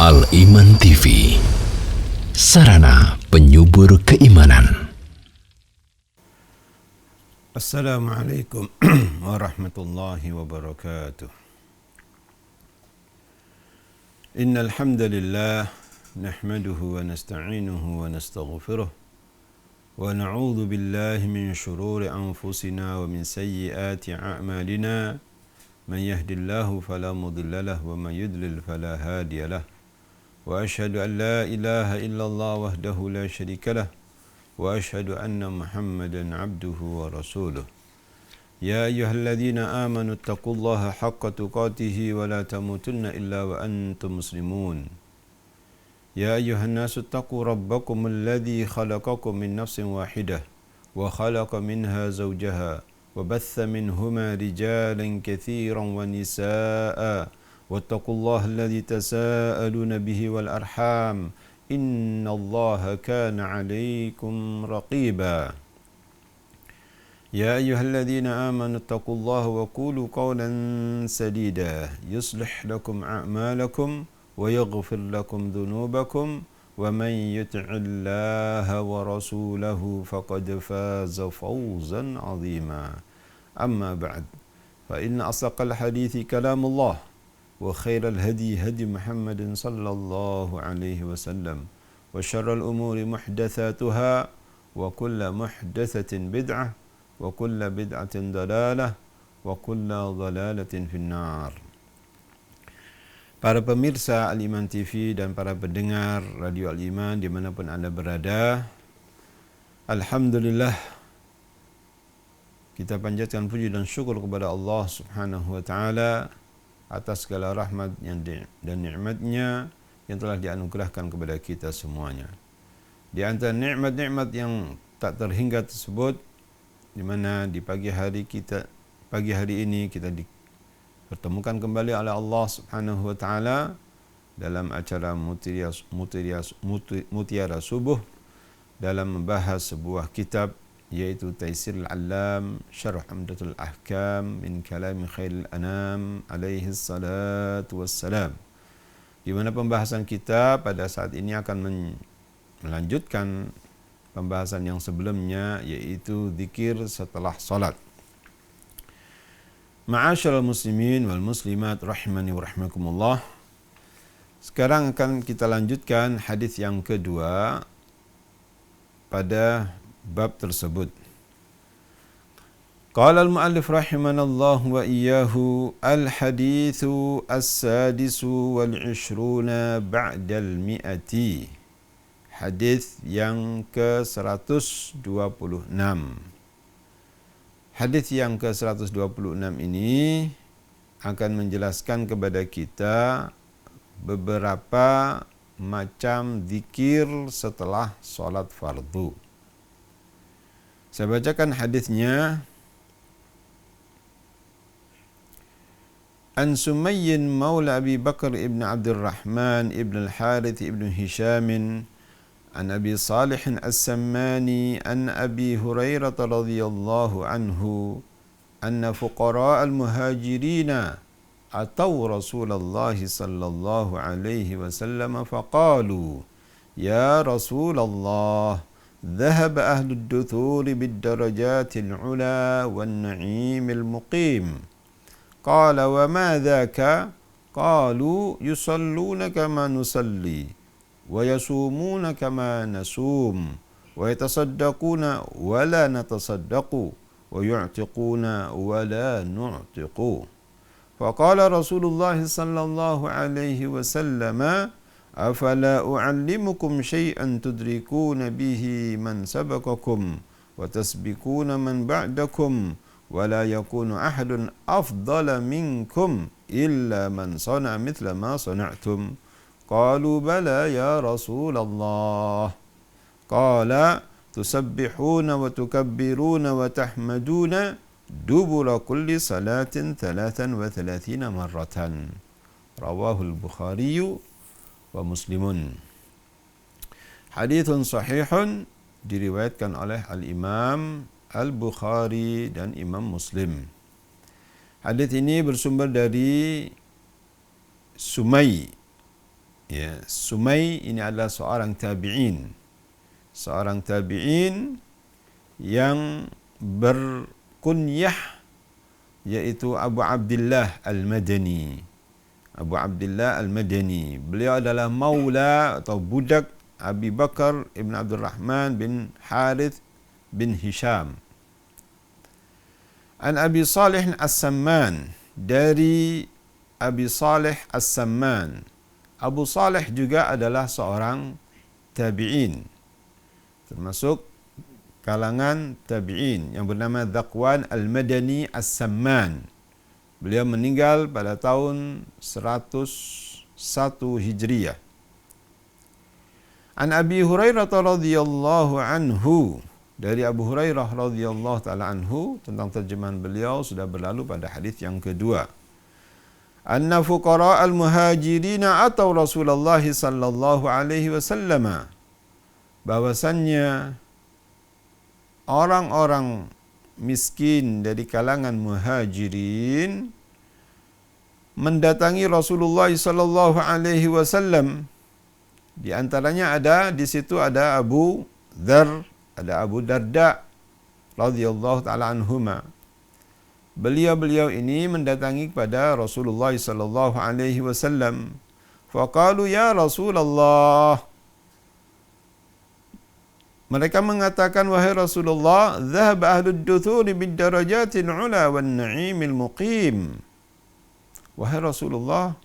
Al-Iman TV, sarana penyubur keimanan. Assalamualaikum warahmatullahi wabarakatuh. Innal hamdalillah nahmaduhu wa nasta'inuhu wa nastaghfiruh wa na'udzu billahi min shururi anfusina wa min sayyiati a'malina. Man yahdihillahu fala mudilla lahu wa man yudlil fala hadiya lahu. Wa asyhadu an la ilaha illallah wahdahu la syarika lah wa asyhadu anna Muhammadan abduhu wa rasuluh. Ya ayyuhalladzina amanu taqullaha haqqa tuqatih wa la tamutunna illa wa antum muslimun. Ya ayyuhan nasu taqu rabbakum alladzi khalaqakum min nafsin wahidah wa khalaqa minha zawjaha wa batha minhuma rijalan katsiran wa nisaa'a wattaqullaha alladzi tasaaluna bihi wal arham innallaha kana 'alaykum raqiba. Ya ayyuhalladzina amanu taqullaha wa qulu qawlan sadida yuslih lakum a'malakum wa yaghfir lakum dhunubakum wa man yuti'illaha wa rasulahu faqad faza fawzan 'azima. Amma ba'd, fa inna asdaqal hadithi kalamullah wa khairal hadi hadi Muhammadin sallallahu alaihi wasallam wa syarral umuri muhdatsatuha wa kullu muhdatsatin bid'ah wa kullu bid'atin dalalah wa kullu dalalatin finnar. Para pemirsa Al-Iman TV dan para pendengar Radio Al-Iman dimanapun Anda berada, alhamdulillah kita panjatkan puji dan syukur kepada Allah Subhanahu wa taala atas segala rahmat dan nikmatnya yang telah dianugerahkan kepada kita semuanya. Di antara nikmat-nikmat yang tak terhingga tersebut, di mana di pagi hari ini kita dipertemukan kembali oleh Allah Subhanahu wa taala dalam acara Mutiara Subuh dalam membahas sebuah kitab, yaitu Taisirul Allam Syarh Umdatul Ahkam min Kalami Khairil Anam alaihi salatu wassalam, di mana pembahasan kita pada saat ini akan melanjutkan pembahasan yang sebelumnya, yaitu zikir setelah salat. Ma'asyiral muslimin wal muslimat rahimani wa rahimakumullah. Sekarang akan kita lanjutkan hadis yang kedua pada bab tersebut. Qala al-muallif rahimanallahu wa iyyahu al-haditsu as-sadisu wal 'ishruna ba'dal mi'ati. Hadis yang ke-126. Hadis yang ke-126 ini akan menjelaskan kepada kita beberapa macam zikir setelah salat fardu. Saya bacakan hadisnya. An Sumayyin maula Abi Bakar ibn Abdurrahman ibn al-Harith ibn Hisham an Abi Salih as-Sammani an Abi Hurairah radhiyallahu anhu anna fuqara al-muhajirin atau Rasulullah sallallahu alaihi wasallam faqalu ya Rasulullah ذهب أهل الدثور بالدرجات العلا والنعيم المقيم. قال وما ذاك؟ قالوا يصلون كما نصلي ويصومون كما نصوم ويتصدقون ولا نتصدق ويعتقون ولا نعتق. فقال رسول الله صلى الله عليه وسلم أفلا أعلمكم شيئا تدركون به من سبقكم وتسبقون من بعدكم ولا يكون أحد أفضل منكم إلا من صنع مثل ما صنعتم. قالوا بلى يا رسول الله. قال تسبحون وتكبرون وتحمدون دبر كل صلاة 33 مرة. رواه البخاري wa Muslimun. Hadithun sahihun diriwayatkan oleh Al-Imam Al-Bukhari dan Imam Muslim. Hadits ini bersumber dari Sumay Ya, Sumai ini adalah seorang tabi'in. Seorang tabi'in yang berkunyah yaitu Abu Abdullah Al-Madani. Abu Abdullah Al-Madani. Beliau adalah maula atau budak Abi Bakar ibn Abdul Rahman bin Harith bin Hisham. An Abi Salih As-Samman, dari Abi Salih As-Samman. Abu Salih juga adalah seorang tabi'in, termasuk kalangan tabi'in, yang bernama Dhaqwan Al-Madani As-Samman. Beliau meninggal pada tahun 101 Hijriah. An Abi Hurairah radhiyallahu anhu, dari Abu Hurairah radhiyallahu taala anhu, tentang terjemahan beliau sudah berlalu pada hadis yang kedua. Anna fuqara al-muhajirina atau Rasulullah sallallahu alaihi wasallam, bahwasannya orang-orang miskin dari kalangan muhajirin mendatangi Rasulullah sallallahu alaihi wasallam. Di antaranya di situ ada Abu Dzar, ada Abu Darda radhiyallahu taala anhuma. Beliau-beliau ini mendatangi kepada Rasulullah sallallahu alaihi wasallam. Faqalu ya Rasulullah, mereka mengatakan, wahai Rasulullah, dhahab ahlud duthuri bid darajatil ula wan na'imil muqim. Wahai Rasulullah,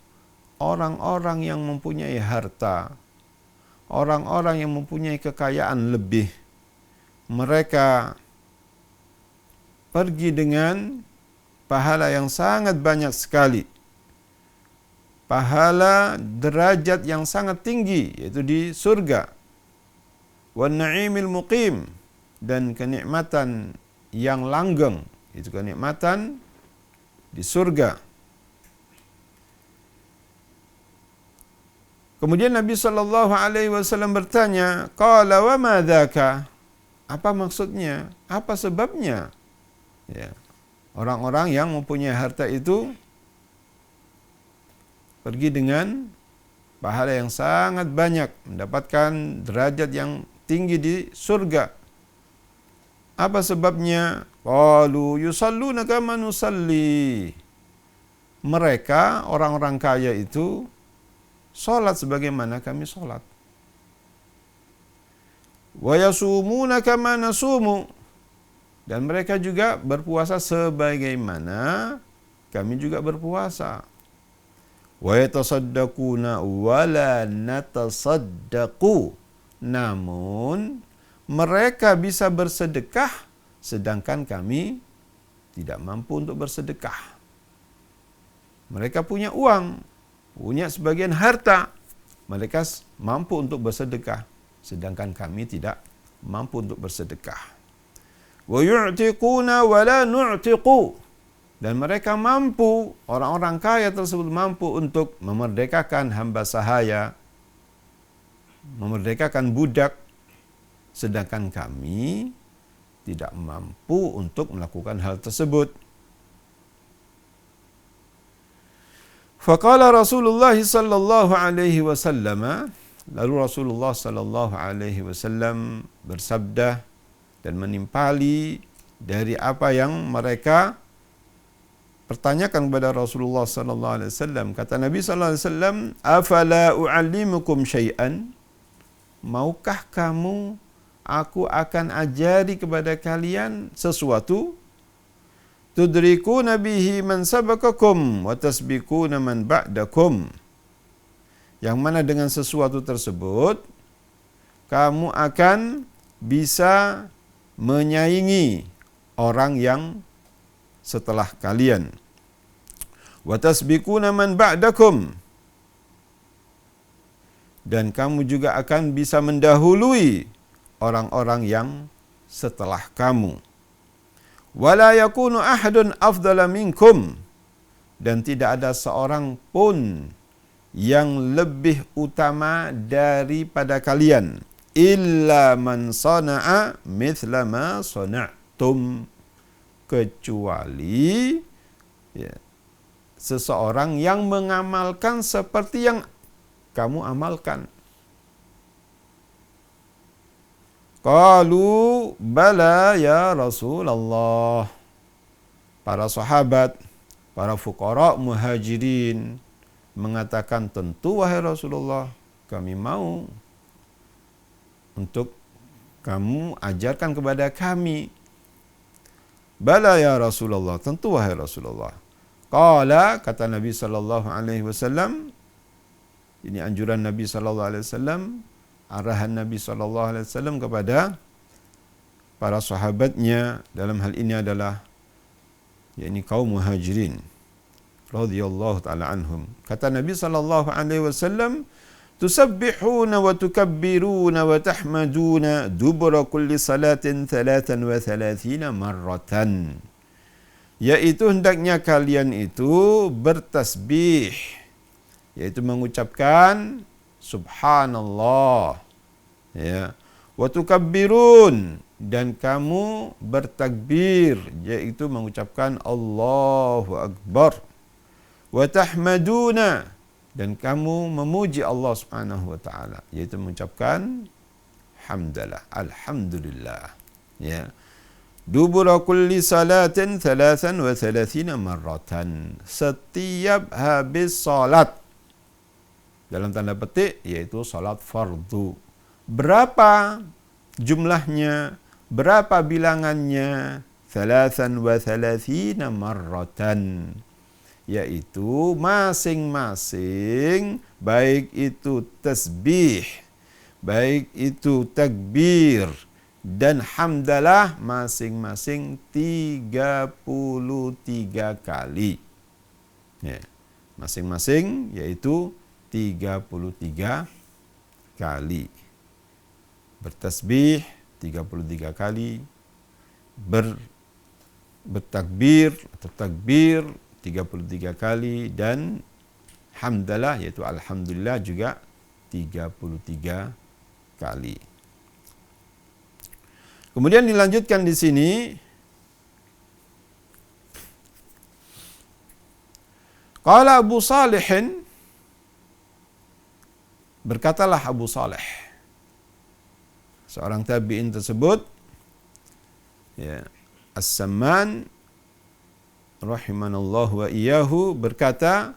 orang-orang yang mempunyai harta, orang-orang yang mempunyai kekayaan lebih, mereka pergi dengan pahala yang sangat banyak sekali, pahala derajat yang sangat tinggi, yaitu di surga. Wan na'imil muqim, dan kenikmatan yang langgeng, itu kenikmatan di surga. Kemudian Nabi sallallahu alaihi wasallam bertanya, qala wa ma dzaka? Apa maksudnya? Apa sebabnya? Ya. Orang-orang yang mempunyai harta itu pergi dengan pahala yang sangat banyak, mendapatkan derajat yang tinggi di surga. Apa sebabnya? Qalu yusalluna kama nusalli. Mereka, orang-orang kaya itu, salat sebagaimana kami salat. Wa yasumuna kama nasumu. Dan mereka juga berpuasa sebagaimana kami juga berpuasa. Wa yatasaddaquna wa la natasaddaqu. Namun mereka bisa bersedekah sedangkan kami tidak mampu untuk bersedekah. Mereka punya uang, punya sebagian harta, mereka mampu untuk bersedekah sedangkan kami tidak mampu untuk bersedekah. Wa yu'tiquna wa la nu'tiqu. Dan mereka mampu, orang-orang kaya tersebut mampu untuk memerdekakan hamba sahaya, memerdekakan budak, sedangkan kami tidak mampu untuk melakukan hal tersebut. Faqala Rasulullah sallallahu alaihi wasallam, lalu Rasulullah sallallahu alaihi wasallam bersabda dan menimpali dari apa yang mereka pertanyakan kepada Rasulullah sallallahu alaihi wasallam. Kata Nabi sallallahu alaihi wasallam, "Afala u'allimukum syai'an?" Maukah kamu aku akan ajari kepada kalian sesuatu? Tudrikuna bihi man sabaqakum wa tasbiquna man ba'dakum. Yang mana dengan sesuatu tersebut kamu akan bisa menyaingi orang yang setelah kalian. Wa tasbiquna man ba'dakum. Dan kamu juga akan bisa mendahului orang-orang yang setelah kamu. Wala yakunu ahadun afdala minkum. Dan tidak ada seorang pun yang lebih utama daripada kalian. Illa man sana'a mithla ma sana'tum. Kecuali seseorang yang mengamalkan seperti yang kamu amalkan. Qalu bala ya Rasulullah. Para sahabat, para fuqara muhajirin mengatakan, tentu wahai Rasulullah, kami mau untuk kamu ajarkan kepada kami. Bala ya Rasulullah, tentu wahai Rasulullah. Qala, kata Nabi sallallahu alaihi wasallam, ini anjuran Nabi sallallahu alaihi wasallam, arahan Nabi sallallahu alaihi wasallam kepada para sahabatnya dalam hal ini adalah yakni kaum muhajirin radhiyallahu taala anhum. Kata Nabi sallallahu alaihi wasallam, tusabbihuna wa tukabbiruna wa tahmaduna dubura kulli salatin 33 marratan. Yaitu hendaknya kalian itu bertasbih, yaitu mengucapkan subhanallah, ya, wa tukabbirun, dan kamu bertakbir, yaitu mengucapkan Allahu Akbar, wa tahmaduna, dan kamu memuji Allah Subhanahu wa taala, yaitu mengucapkan hamdalah, alhamdulillah, ya. Dubura kulli salatin 33 marratan. Setiap habis salat, dalam tanda petik, yaitu salat fardu. Berapa jumlahnya? Berapa bilangannya? 33 marratan. Yaitu masing-masing, baik itu tasbih, baik itu takbir, dan hamdalah, masing-masing 33 kali. Ya, masing-masing yaitu 33 kali. Bertasbih 33 kali, bertakbir atau takbir 33 kali, dan hamdalah yaitu alhamdulillah juga 33 kali. Kemudian dilanjutkan di sini, qala Abu Salihin, berkatalah Abu Salih, seorang tabi'in tersebut, ya, As-Samman rahimanallahu wa iyyahu, berkata,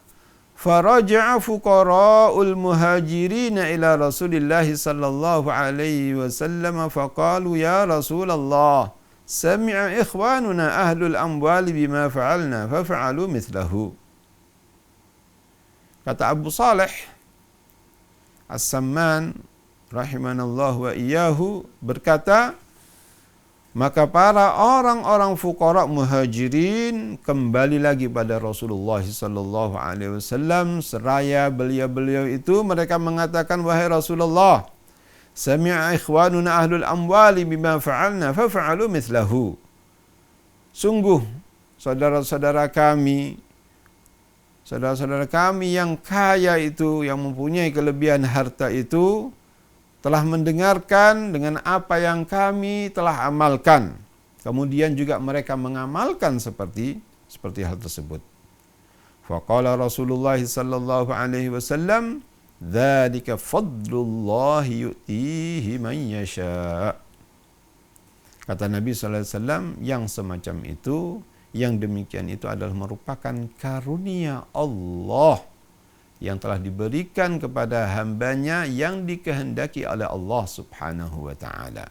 faraja'a fuqara'ul muhajirin ila Rasulillah sallallahu alaihi wasallam faqalu ya Rasulullah sami'a ikhwanuna ahlul amwali bima fa'alna fafa'alu mithlahu. Kata Abu Salih As-Samman rahimanallahu wa iyyahu berkata, maka para orang-orang fuqara muhajirin kembali lagi pada Rasulullah sallallahu alaihi wasallam seraya beliau-beliau itu mereka mengatakan, wahai Rasulullah, sami'a ikhwanuna ahlul amwali bima fa'alna fafa'alu mithlahu. Sungguh saudara-saudara kami yang kaya itu, yang mempunyai kelebihan harta itu, telah mendengarkan dengan apa yang kami telah amalkan. Kemudian juga mereka mengamalkan seperti hal tersebut. Faqala Rasulullah sallallahu alaihi wasallam, dzalika fadlullah yu'tihi man yasha. Kata Nabi sallallahu alaihi wasallam, yang semacam itu, yang demikian itu adalah merupakan karunia Allah yang telah diberikan kepada hambanya yang dikehendaki oleh Allah subhanahu wa ta'ala.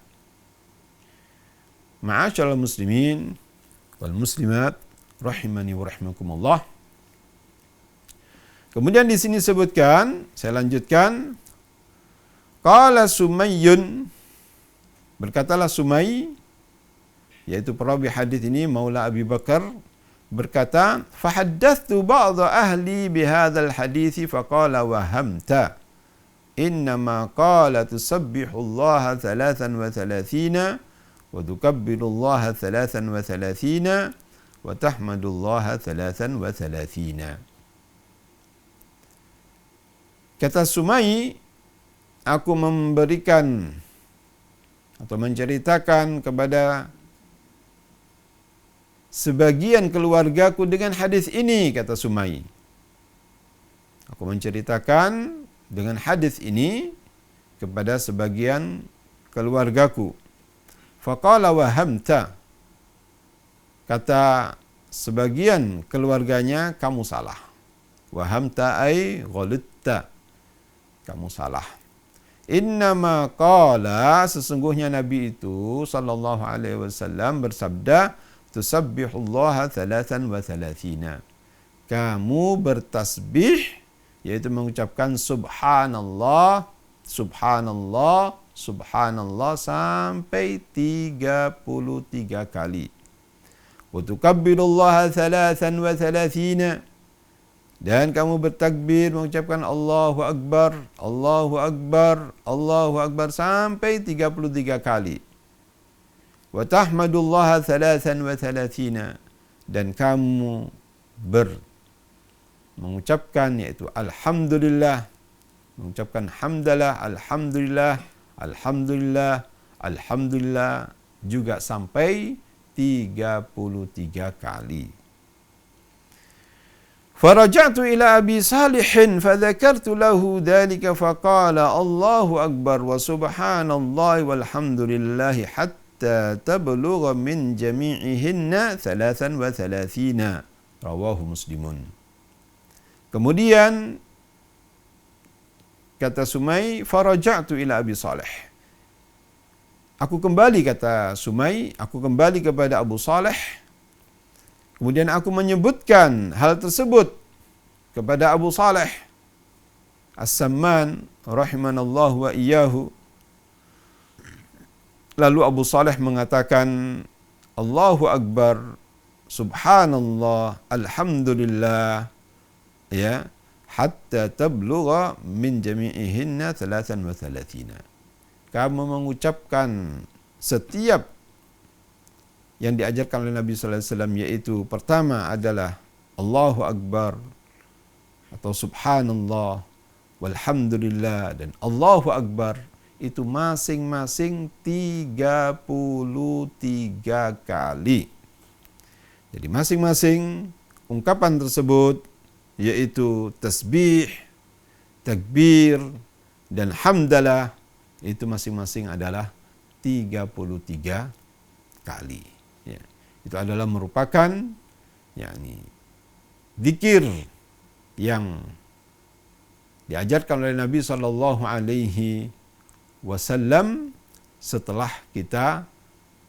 Ma'asyiral muslimin wal muslimat rahimani wa rahimakumullah. Kemudian di sini sebutkan, saya lanjutkan, qala Sumayyun, berkatalah Sumay, yaitu perawi hadis ini Maula Abi Bakar, berkata, fahaddathtu ba'dha ahli bihadzal hadits faqala wahamta innama qala tusabbihu Allah 33 wa tukabbiru Allah 33 wa tahmadu Allah 33. Kata Sumai, aku memberikan atau menceritakan kepada sebagian keluargaku dengan hadis ini, kata Sumai. Aku menceritakan dengan hadis ini kepada sebagian keluargaku. Faqala wahamta. Kata sebagian keluarganya, kamu salah. Wahamta ay ghalitta. Kamu salah. Innama qala, sesungguhnya Nabi itu sallallahu alaihi wasallam bersabda, tusabbihullaha 33. Kamu bertasbih, yaitu mengucapkan subhanallah, subhanallah, subhanallah sampai 33 kali. Wa tukabbirullaha 33. Dan kamu bertakbir mengucapkan Allahu Akbar, Allahu Akbar, Allahu Akbar sampai 33 kali. Wa tahmadullaha 33. Dan kamu mengucapkan yaitu Alhamdulillah, mengucapkan hamdalah, Alhamdulillah, Alhamdulillah, Alhamdulillah juga sampai 33 kali. Faraja'tu ila Abi Salihin fadzakartu lahu dzalika faqala Allahu akbar wa subhanallahi walhamdulillahi hatta tablugha min jami'ihinna 33. Rawahu Muslimun. Kemudian kata Sumay, faraja'tu ila Abi Salih. Aku kembali, kata Sumay, aku kembali kepada Abu Salih. Kemudian aku menyebutkan hal tersebut kepada Abu Salih As-Samman rahimanallahu wa iyyahu. Lalu Abu Salih mengatakan Allahu Akbar, subhanallah, alhamdulillah, ya, hatta tablugha min jami'ihinna 33. Kamu mengucapkan setiap yang diajarkan oleh Nabi sallallahu alaihi wasallam, yaitu pertama adalah Allahu Akbar atau subhanallah, walhamdulillah, dan Allahu Akbar, itu masing-masing 33 kali. Jadi masing-masing ungkapan tersebut, yaitu tasbih, takbir, dan hamdalah, itu masing-masing adalah 33 kali. Ya. Itu adalah merupakan zikir yang diajarkan oleh Nabi sallallahu alaihi wasallam setelah kita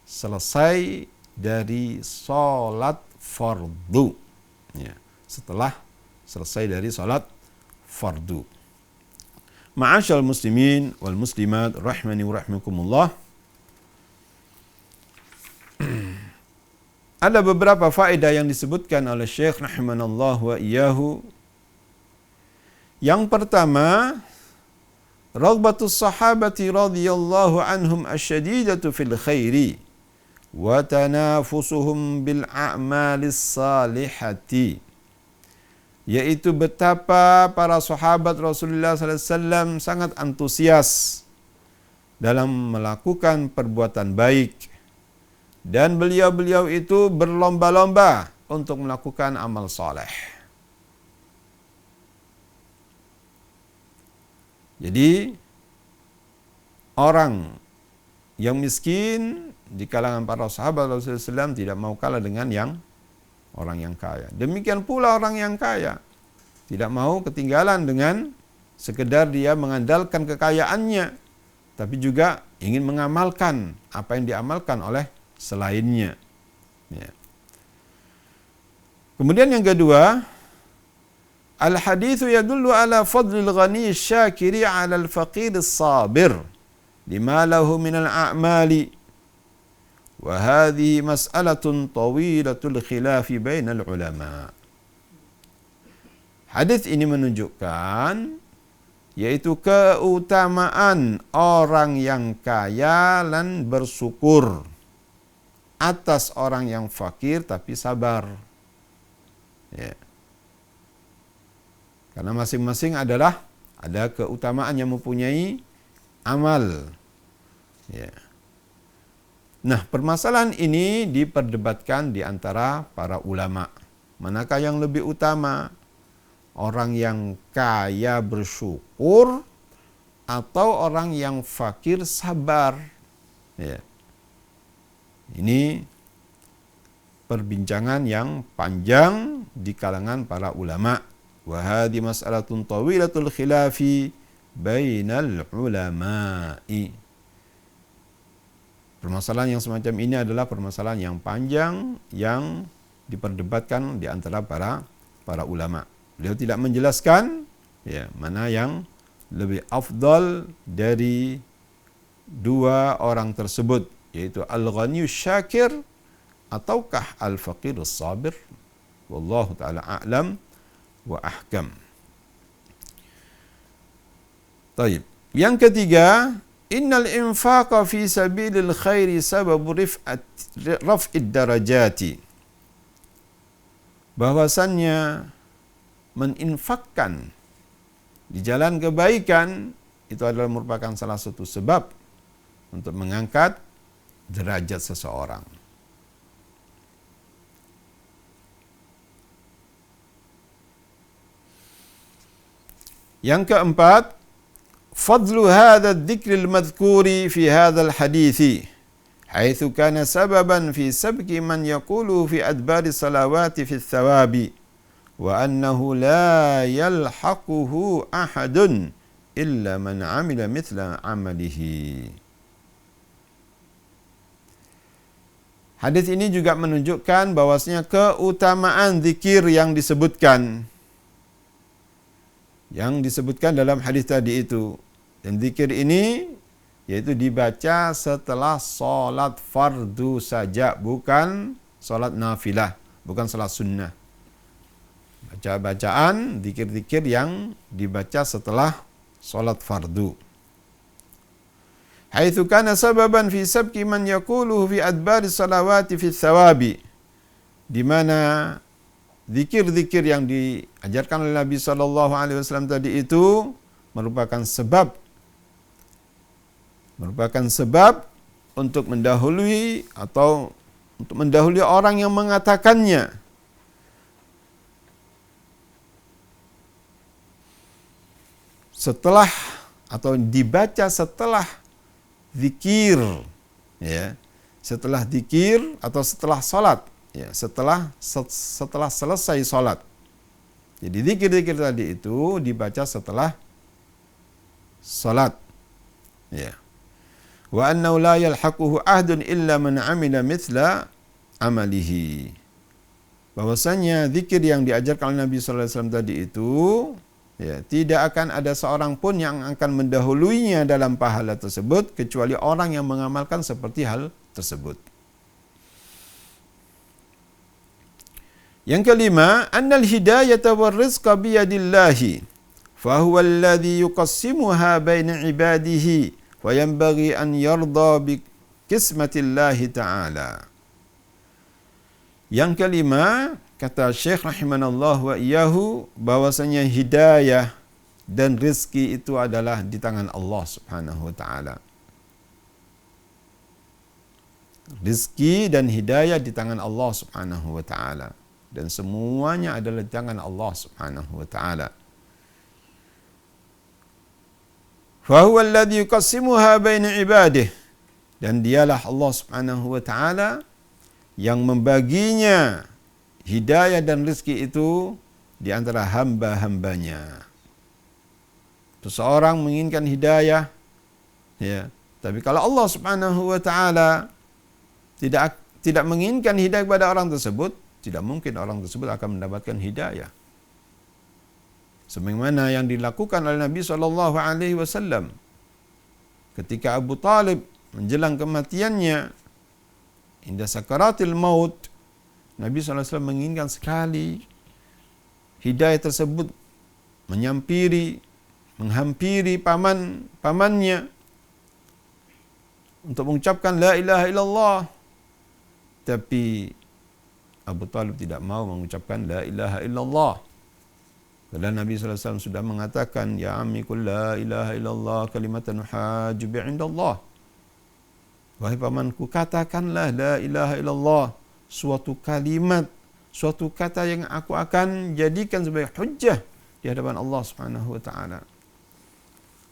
selesai dari salat fardu. Ya, setelah selesai dari salat fardu. Ma'asyal muslimin wal muslimat rahimani wa rahimakumullah. Ada beberapa faedah yang disebutkan oleh Syekh rahimanallahu wa iyyahu. Yang pertama, raghbatus sahabati radhiyallahu anhum asyadidatu fil khairi wa tanafusuhum bil a'malis salihati. Yaitu betapa para sahabat Rasulullah sallallahu alaihi wasallam sangat antusias dalam melakukan perbuatan baik. Dan beliau-beliau itu berlomba-lomba untuk melakukan amal soleh. Jadi, orang yang miskin di kalangan para sahabat Rasulullah SAW tidak mau kalah dengan orang yang kaya. Demikian pula orang yang kaya tidak mau ketinggalan dengan sekedar dia mengandalkan kekayaannya, tapi juga ingin mengamalkan apa yang diamalkan oleh selainnya. Ya. Kemudian yang kedua, al-haditsu yadullu ala fadlil ghani syakiri ala al-faqir as-sabir lima lahu min al-a'mali wa hadhihi mas'alatun tawilatul khilafi bainal ulama. Hadis ini menunjukkan yaitu keutamaan orang yang kaya dan bersyukur atas orang yang fakir tapi sabar. Ya. Karena masing-masing ada keutamaan yang mempunyai amal. Ya. Nah, permasalahan ini diperdebatkan di antara para ulama. Manakah yang lebih utama? Orang yang kaya bersyukur atau orang yang fakir sabar. Ya. Ini perbincangan yang panjang di kalangan para ulama. Wa hadhi mas'alatun tawilatul khilafi bainal ulama'i. Permasalahan yang semacam ini adalah permasalahan yang panjang yang diperdebatkan di antara para ulama. Beliau tidak menjelaskan mana yang lebih afdal dari dua orang tersebut, yaitu al-ghaniyus syakir ataukah al-faqirus sabir. Wallahu ta'ala a'lam wa ahkam. Taib. Yang ketiga, innal infaqa fi sabilil khairi sababu raf'id darajati. Bahwasannya meninfakkan di jalan kebaikan itu adalah merupakan salah satu sebab untuk mengangkat derajat seseorang. Yang keempat, fadlu hadha ad-dhikril madhkuri fi hadha al-hadithi haitsu kana sababan fi sabqi man yaqulu fi adbari salawati fi thawabi wa annahu la yalhaquhu ahadun illa man amila mithla amalihi. Hadis ini juga menunjukkan bahwasanya keutamaan zikir yang disebutkan dalam hadis tadi itu. Dan zikir ini yaitu dibaca setelah solat fardu saja, bukan solat nafilah, bukan solat sunnah. Baca-bacaan zikir-zikir yang dibaca setelah solat fardu. Haitsu kana sababan fi sabqi man yaquluhu fi adbari salawati fi thawabi. Di mana zikir-zikir yang diajarkan oleh Nabi sallallahu alaihi wasallam tadi itu merupakan sebab untuk mendahului orang yang mengatakannya. Setelah atau dibaca setelah zikir, setelah zikir atau setelah salat, setelah selesai salat. Jadi zikir-zikir tadi itu dibaca setelah salat. Wa annahu la yalhaquhu ahdun illa man amila mithla amalihi. Bahwasanya zikir yang diajarkan oleh Nabi sallallahu alaihi wasallam tadi itu tidak akan ada seorang pun yang akan mendahuluinya dalam pahala tersebut kecuali orang yang mengamalkan seperti hal tersebut. Yang kelima, annal hidayata war rizqa biyadillahi fa huwa alladhi yuqassimuha baina ibadihi wa yanbaghi an yarda bi qismatillahi ta'ala. Yang kelima, kata Syekh rahimanallah wa iyyahu, bahwasanya hidayah dan rezeki itu adalah di tangan Allah Subhanahu wa taala. Rezeki dan hidayah di tangan Allah Subhanahu wa taala, dan semuanya adalah di tangan Allah Subhanahu wa taala. Fa huwa alladhi yuqassimuha baina ibadihi, dan dialah Allah Subhanahu wa taala yang membaginya hidayah dan rezeki itu di antara hamba-hambanya. Seseorang menginginkan hidayah, tapi kalau Allah Subhanahu wa taala tidak menginginkan hidayah kepada orang tersebut, tidak mungkin orang tersebut akan mendapatkan hidayah. Sebagaimana yang dilakukan oleh Nabi sallallahu alaihi wasallam ketika Abu Talib menjelang kematiannya, inda sakaratil maut, Nabi sallallahu alaihi wasallam menginginkan sekali hidayah tersebut menghampiri pamannya untuk mengucapkan la ilaha illallah, tapi Abu Talib tidak mau mengucapkan la ilaha illallah. Padahal Nabi sallallahu alaihi wasallam sudah mengatakan, ya ammi qul la ilaha illallah kalimatan hajju bi'indallah. Wahai pamanku, katakanlah la ilaha illallah, suatu kalimat, suatu kata yang aku akan jadikan sebagai hujjah di hadapan Allah Subhanahu wa taala.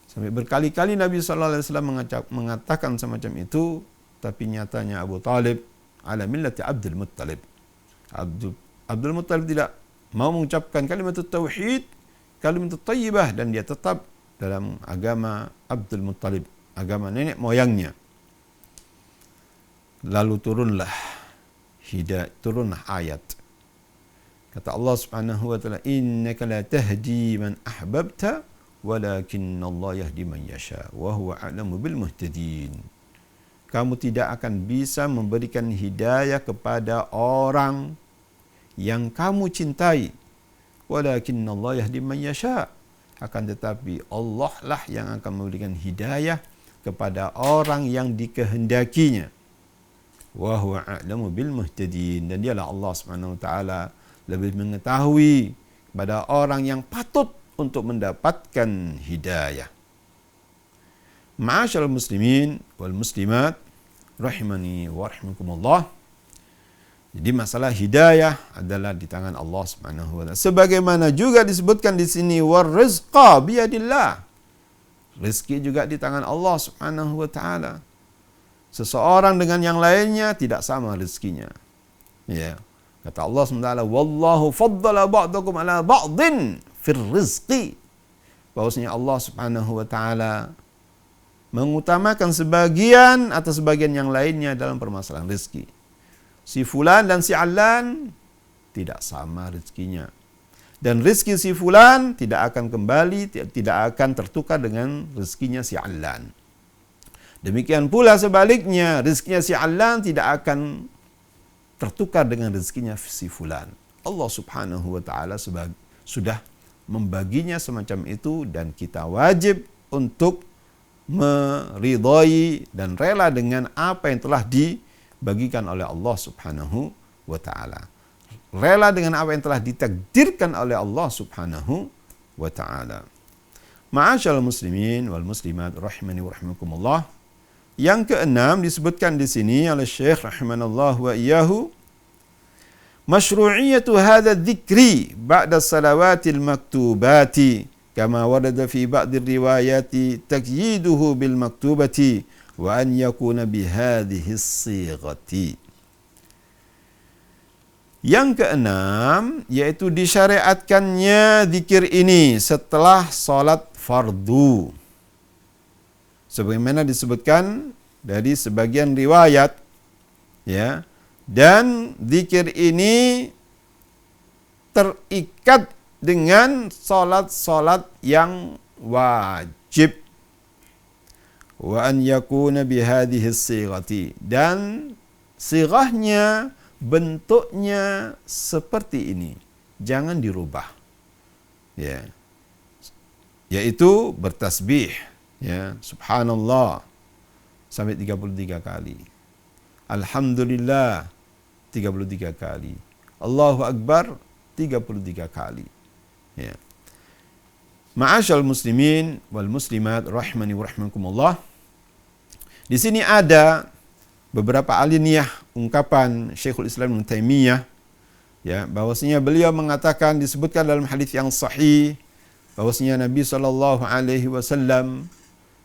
Sampai berkali-kali Nabi sallallahu alaihi wasallam mengatakan semacam itu, tapi nyatanya Abu Talib ala millati Abdul Muttalib. Abdul Muttalib tidak mau mengucapkan kalimat tauhid, kalimat thayyibah, dan dia tetap dalam agama Abdul Muttalib, agama nenek moyangnya. Lalu turunlah ayat. Kata Allah Subhanahu wa taala, innaka la tahdi man ahbabta walakinna Allah yahdi man yasha wa huwa a'lamu bil muhtadin. Kamu tidak akan bisa memberikan hidayah kepada orang yang kamu cintai, walakinna Allah yahdi man yasha. Akan tetapi Allah lah yang akan memberikan hidayah kepada orang yang dikehendakinya. Wa huwa a'lamu bil muhtadin, dan dialah Allah Subhanahu wa taala lebih mengetahui pada orang yang patut untuk mendapatkan hidayah. Ma'asyiral muslimin wal muslimat rahimani wa rahimakumullah. Jadi masalah hidayah adalah di tangan Allah Subhanahu wa taala. Sebagaimana juga disebutkan di sini warizqa biyadillah. Rezeki juga di tangan Allah Subhanahu wa taala. Seseorang dengan yang lainnya tidak sama rezekinya. Ya. Kata Allah SWT, wallahu faddala ba'dakum ala ba'din fir rizqi. Bahwasanya Allah Subhanahu wa taala mengutamakan sebagian atas sebagian yang lainnya dalam permasalahan rezeki. Si fulan dan si alan tidak sama rezekinya. Dan rezeki si fulan tidak akan kembali, tidak akan tertukar dengan rezekinya si alan. Demikian pula sebaliknya, rezekinya si alan tidak akan tertukar dengan rezekinya si fulan. Allah Subhanahu wa taala sudah membaginya semacam itu, dan kita wajib untuk meridai dan rela dengan apa yang telah dibagikan oleh Allah Subhanahu wa taala. Rela dengan apa yang telah ditakdirkan oleh Allah Subhanahu wa taala. Ma'asyiral muslimin wal muslimat rahimani wa rahimakumullah. Yang keenam disebutkan di sini oleh Syekh rahimanallahu wa iyyahu, masyru'iyatu hadha dzikri ba'da salawatil maktubati kama warada fi ba'd riwayati taqyiduhu bil maktubati wa an yakuna bi hadhihi as-sighati. Yang keenam yaitu disyariatkannya zikir ini setelah salat fardu. Sebagaimana disebutkan dari sebagian riwayat, ya, dan zikir ini terikat dengan salat-salat yang wajib. Wa an yakuna bihadhihi as-sighati, dan sighahnya, bentuknya seperti ini, jangan dirubah, ya, yaitu bertasbih, ya, subhanallah sampai 33 kali, alhamdulillah 33 kali, Allahu akbar 33 kali, ya. Ma'asyal muslimin wal muslimat rahimani wa rahimakumullah. Di sini ada beberapa aliniyah ungkapan Syekhul Islam Ibnu Taimiyah, ya, bahwasanya beliau mengatakan, disebutkan dalam hadis yang sahih bahwasanya Nabi sallallahu alaihi wasallam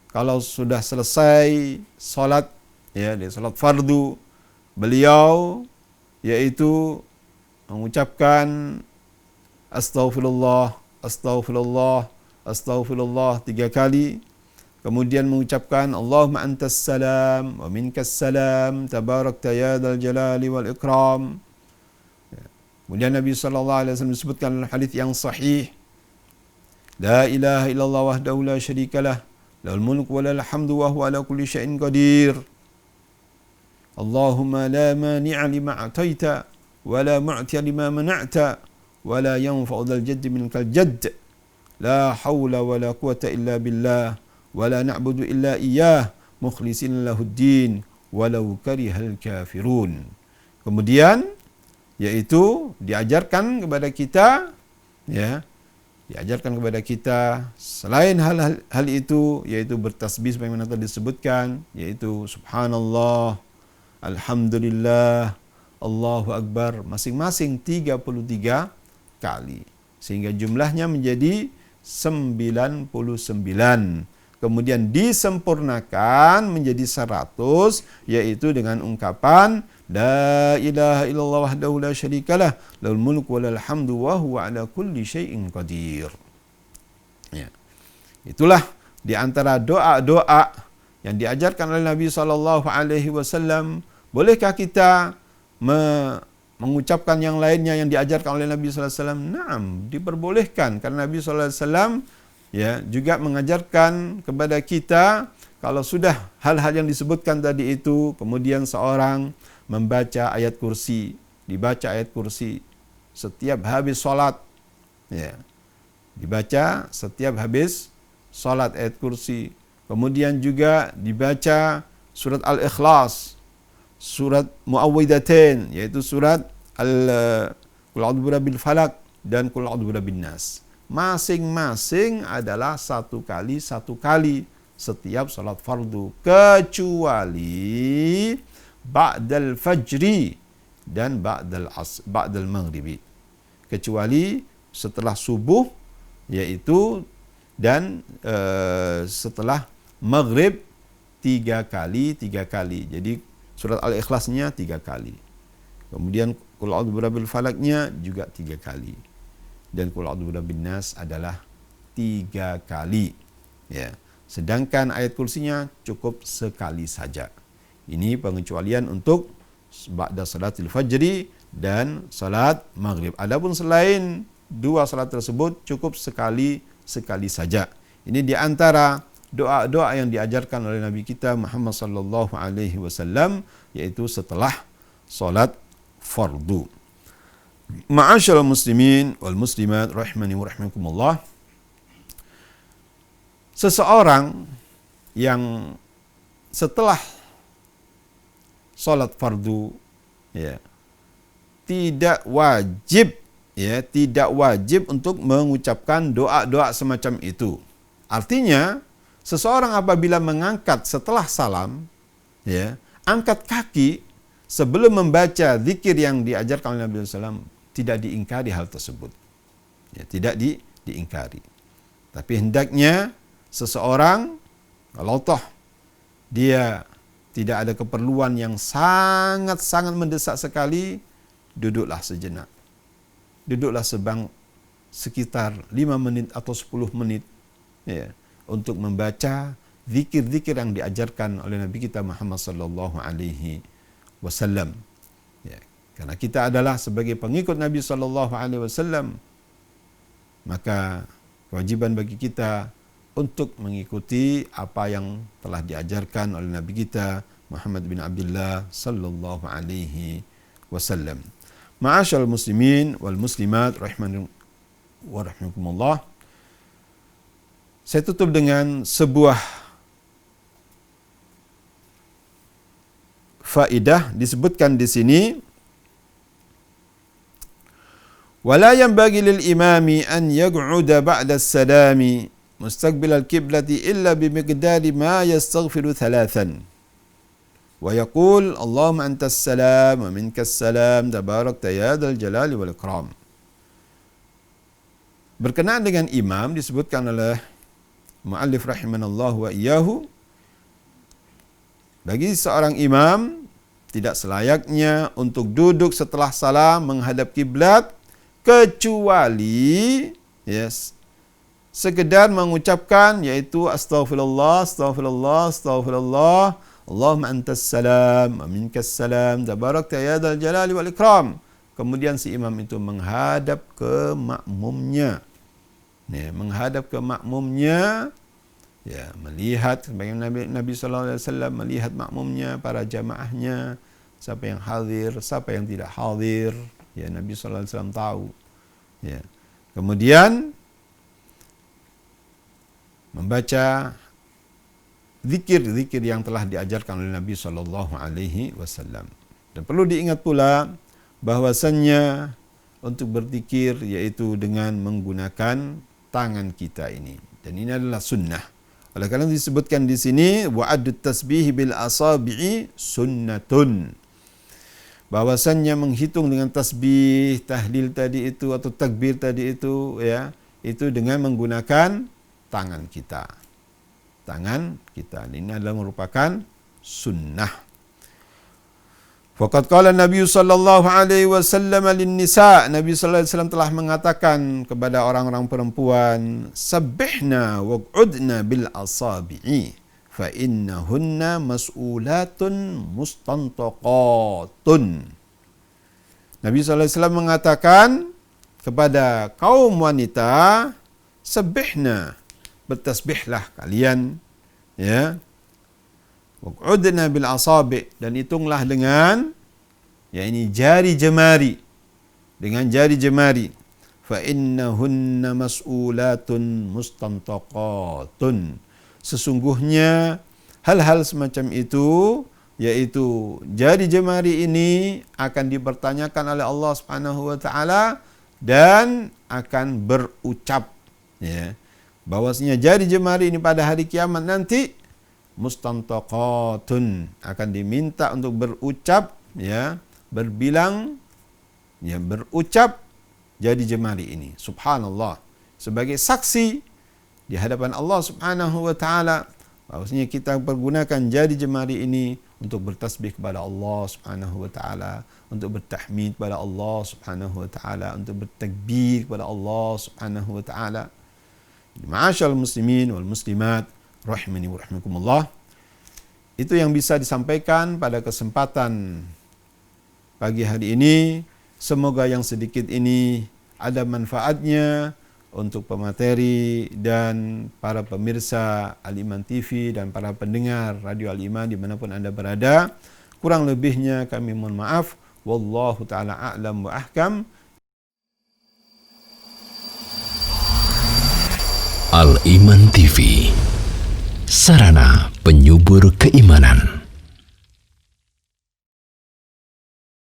kalau sudah selesai salat, ya, di salat fardu, beliau yaitu mengucapkan astaghfirullah, astaghfirullah, astaghfirullah 3 kali. Kemudian mengucapkan Allahumma antas salam wa minkas salam tabarakta ya dzal jalali wal ikram. Kemudian Nabi sallallahu alaihi wasallam disebutkan dalam hadis yang sahih, la ilaha illallah wahdahu la syarikalah, lahul mulku wa lahul hamdu wa huwa ala kulli syai'in qadir. Allahumma la mani'a lima a'taita wa la mu'tiya lima mana'ta wa la yanfa'u dzal jaddi minkal jadd. La haula wa la quwwata illa billah. Wala na'budu illa iyyah mukhlishina lahuddin walau karihal kafirun. Kemudian yaitu diajarkan kepada kita, ya, diajarkan kepada kita selain hal itu, yaitu bertasbih sebagaimana tadi disebutkan, yaitu subhanallah, alhamdulillah, Allahu akbar, masing-masing 33 kali. sehingga jumlahnya menjadi 99. Kemudian disempurnakan menjadi 100, yaitu dengan ungkapan La ilaha illallah wahdahu la syarikalah lahul mulku wa lahul hamdu wa huwa ala kulli syai'in qadir. Ya. Itulah di antara doa-doa yang diajarkan oleh Nabi SAW. Bolehkah kita mengucapkan yang lainnya yang diajarkan oleh Nabi SAW? Naam, diperbolehkan, karena Nabi SAW juga mengajarkan kepada kita, kalau sudah hal-hal yang disebutkan tadi itu, kemudian seorang membaca ayat kursi, dibaca ayat kursi setiap habis sholat, dibaca setiap habis sholat ayat kursi. Kemudian juga dibaca surat Al-Ikhlas, surat Muawwidhatain, yaitu surat Qul a'udzu birabbil falaq dan Qul a'udzu birabbin nas. Masing-masing adalah satu kali setiap salat fardu, kecuali ba'dal fajri dan ba'dal maghribi, kecuali setelah subuh, yaitu dan setelah maghrib 3 kali. Jadi surat Al-Ikhlasnya 3 kali, kemudian Qul a'udzu birabbil falaqnya juga 3 kali, dan Qul a'udzu birabbin nas adalah 3 kali. Sedangkan ayat kursinya cukup sekali saja. Ini pengecualian untuk ba'da salatil fajri dan salat maghrib. Adapun selain 2 salat tersebut cukup sekali saja. Ini di antara doa-doa yang diajarkan oleh Nabi kita Muhammad sallallahu alaihi wasallam, yaitu setelah salat fardu. Ma'asyiral muslimin wal muslimat rahimani wa rahimakumullah. Seseorang yang setelah salat fardu tidak wajib untuk mengucapkan doa-doa semacam itu. Artinya, seseorang apabila mengangkat setelah salam, angkat kaki sebelum membaca zikir yang diajarkan oleh Nabi SAW, tidak diingkari hal tersebut. Tidak diingkari. Tapi hendaknya seseorang, kalau toh dia tidak ada keperluan yang sangat mendesak sekali, duduklah sejenak. Duduklah sekitar 5 menit atau 10 menit untuk membaca zikir-zikir yang diajarkan oleh Nabi kita Muhammad sallallahu alaihi wasallam. Karena kita adalah sebagai pengikut Nabi sallallahu alaihi wasallam, maka kewajiban bagi kita untuk mengikuti apa yang telah diajarkan oleh Nabi kita Muhammad bin Abdullah sallallahu alaihi wasallam. Ma'asyiral muslimin wal muslimat rahimani wa rahimakumullah. Saya tutup dengan sebuah faedah, disebutkan di sini, wala yanbaghi lil imami an yaq'uda ba'da as-salami mustaqbil al-qiblati illa bimiqdari ma yastaghfiru 3 wa yaqul Allahumma antas salam wa minkas salam tabarakta ya dzal jalali wal ikram. Berkenaan dengan imam, disebutkan oleh muallif rahimanallahu wa iyyahu, bagi seorang imam tidak selayaknya untuk duduk setelah salam menghadap kiblat, kecuali sekedar mengucapkan, yaitu astaghfirullah, Allahumma antas salam wa minkas salam tabarakta ya dzal jalali wal ikram. Kemudian si imam itu menghadap ke makmumnya. Melihat bagaimana Nabi sallallahu alaihi wasallam melihat makmumnya, para jamaahnya, siapa yang hadir, siapa yang tidak hadir. Nabi sallallahu alaihi wasallam tahu. Kemudian membaca zikir-zikir yang telah diajarkan oleh Nabi sallallahu alaihi wasallam. Dan perlu diingat pula bahwasannya untuk berzikir yaitu dengan menggunakan tangan kita ini. Dan ini adalah sunnah. Oleh karena disebutkan di sini wa'adut tasbih bil asabi'i sunnatun. bahwasannya menghitung dengan tasbih, tahlil tadi itu atau takbir tadi itu ya, itu dengan menggunakan tangan kita. Tangan kita. Ini adalah merupakan sunnah. Faqad qala Nabi sallallahu alaihi wasallam lin-nisa, Nabi sallallahu alaihi wasallam telah mengatakan kepada orang-orang perempuan, sabbihna waq'udna bil asabi'i fa innahunna mas'ulatun mustantaqatun. Nabi sallallahu alaihi wasallam mengatakan kepada kaum wanita, sabbihna, bertasbihlah kalian, ya. Waq'udna bil asabi', dan hitunglah dengan yakni jari jemari, dengan jari jemari. Fa innahunna mas'ulatun mustantaqatun. Sesungguhnya hal-hal semacam itu, yaitu jari jemari ini akan dipertanyakan oleh Allah Subhanahu wa taala dan akan berucap, ya, bahwasanya jari jemari ini pada hari kiamat nanti mustantaqatun, akan diminta untuk berucap, ya, berbilang, ya, berucap jari jemari ini, subhanallah, sebagai saksi di hadapan Allah Subhanahu wa taala bahwasanya kita pergunakan jari jemari ini untuk bertasbih kepada Allah Subhanahu wa taala, untuk bertahmid kepada Allah Subhanahu wa taala, untuk bertakbir kepada Allah Subhanahu wa taala. Ma'asyiral muslimin wal muslimat rahimani wa rahimakumullah. Itu yang bisa disampaikan pada kesempatan pagi hari ini. Semoga yang sedikit ini ada manfaatnya untuk pemateri dan para pemirsa Al-Iman TV dan para pendengar Radio Al-Iman dimanapun Anda berada. Kurang lebihnya kami mohon maaf. Wallahu ta'ala a'lam wa ahkam. Al-Iman TV, sarana penyubur keimanan.